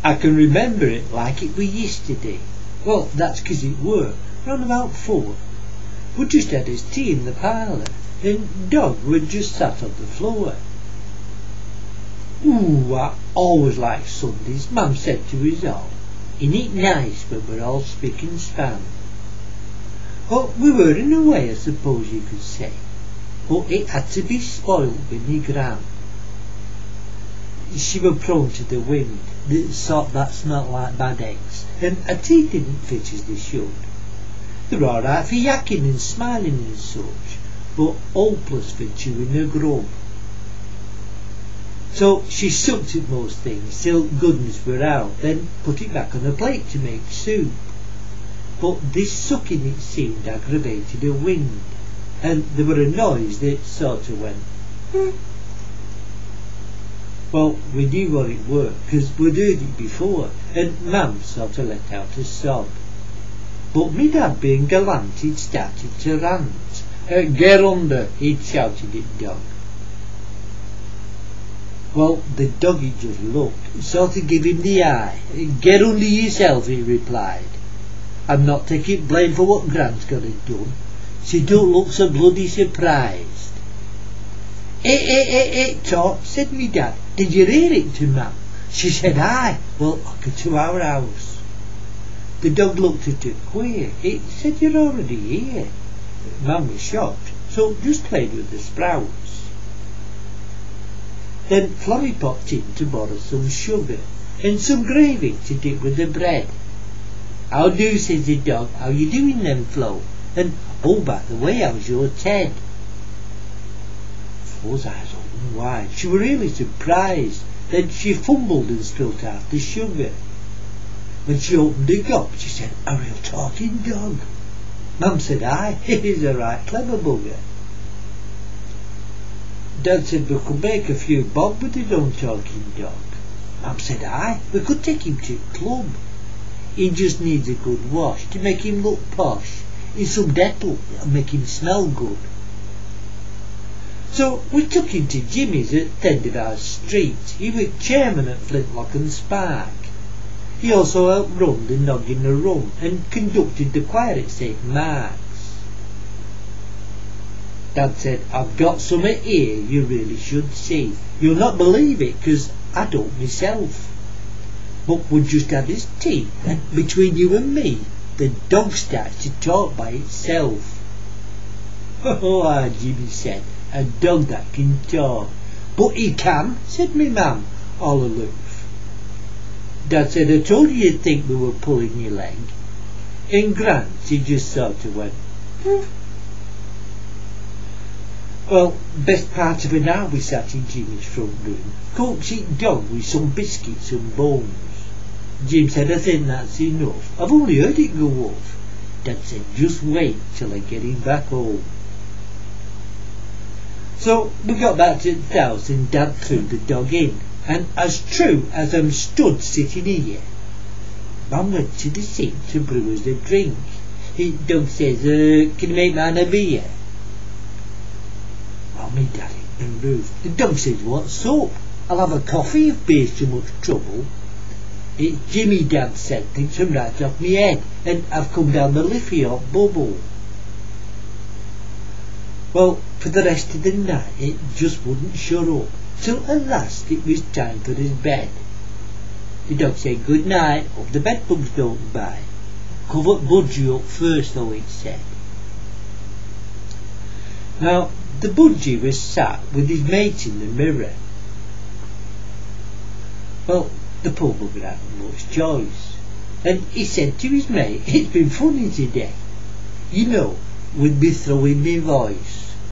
I can remember it like it were yesterday. Well, that's 'cause it were, round about 4. We just had his tea in the parlour, and Dog were just sat on the floor. "Ooh, I always like Sundays," Mum said to us all. "Isn't it nice when we're all spick and span?" Well, we were in a way, I suppose you could say, but it had to be spoilt with me gran. She were prone to the wind, the sort that smelt like bad eggs, and her teeth didn't fit as they should. They were all right for yakking and smiling and such, but hopeless for chewing a grub. So she sucked at most things till goodness were out, then put it back on a plate to make soup. But this sucking, it seemed, aggravated her wind, and there were a noise that sort of went, Well, we knew what it were, 'cause we'd heard it before, and Mum sort of let out a sob. But me dad, being gallant, he'd started to rant. "Get under," he'd shouted at Dog. Well, the doggy just looked, sort of give him the eye. "Get under yourself," he replied. "I'm not taking blame for what Gran's got it done. She don't look so bloody surprised." Tot," said me dad. "Did you hear it to Mum?" She said, "Aye." "Well, I'll go to our house." The dog looked at her queer. It said, "You're already here." Mum was shocked, so just played with the sprouts. Then Florrie popped in to borrow some sugar and some gravy to dip with the bread. "How do," says the dog. "How you doing then, Flo? And, oh, by the way, how's your Ted?" Flo's eyes opened wide. She was really surprised. Then she fumbled and spilt out the sugar. When she opened the gob, she said, "A real talking dog." Mum said, "Aye, he's a right clever bugger." Dad said we could make a few bob with his own talking dog. Mum said, "Aye, we could take him to the club. He just needs a good wash to make him look posh, and some Dettol that'll make him smell good." So we took him to Jimmy's at the end of our street. He was chairman at Flintlock and Spark. He also helped run the Noggin a Rum and conducted the choir at St. Mark's. Dad said, "I've got something here you really should see. You'll not believe it, 'cause I don't myself. But we just had his tea, and between you and me, the dog starts to talk by itself." "Oh, Jimmy said, a dog that can talk." "But he can," said me Mum, all aloof. Dad said, "I told you you'd think we were pulling your leg." And Gran, she just sort of went, Well, best part of an hour we sat in Jimmy's front room, coaxing Dog with some biscuits and bones. Jim said, "I think that's enough. I've only heard it go off." Dad said, "Just wait till I get him back home." So we got back to the house and Dad threw the dog in, and as true as I'm stood sitting here, Mum went to the sink to brew us a drink. Dog says, "Can you make mine a beer?" Well, me Dad and Ruth. The dog says, "What's up? I'll have a coffee if beer's too much trouble." "It's Jimmy," Dad said, "thinks I'm right off me head, and I've come down the liffey hot bubble." Well, for the rest of the night it just wouldn't shut up, till at last it was time for his bed. The dog said, "Good night, hope the bedbugs don't bite. Cover Budgie up first, though," it said. Now, the Budgie was sat with his mate in the mirror. Well, the poor bugger hadn't much choice, and he said to his mate, "It's been funny today, you know, with me throwing my voice."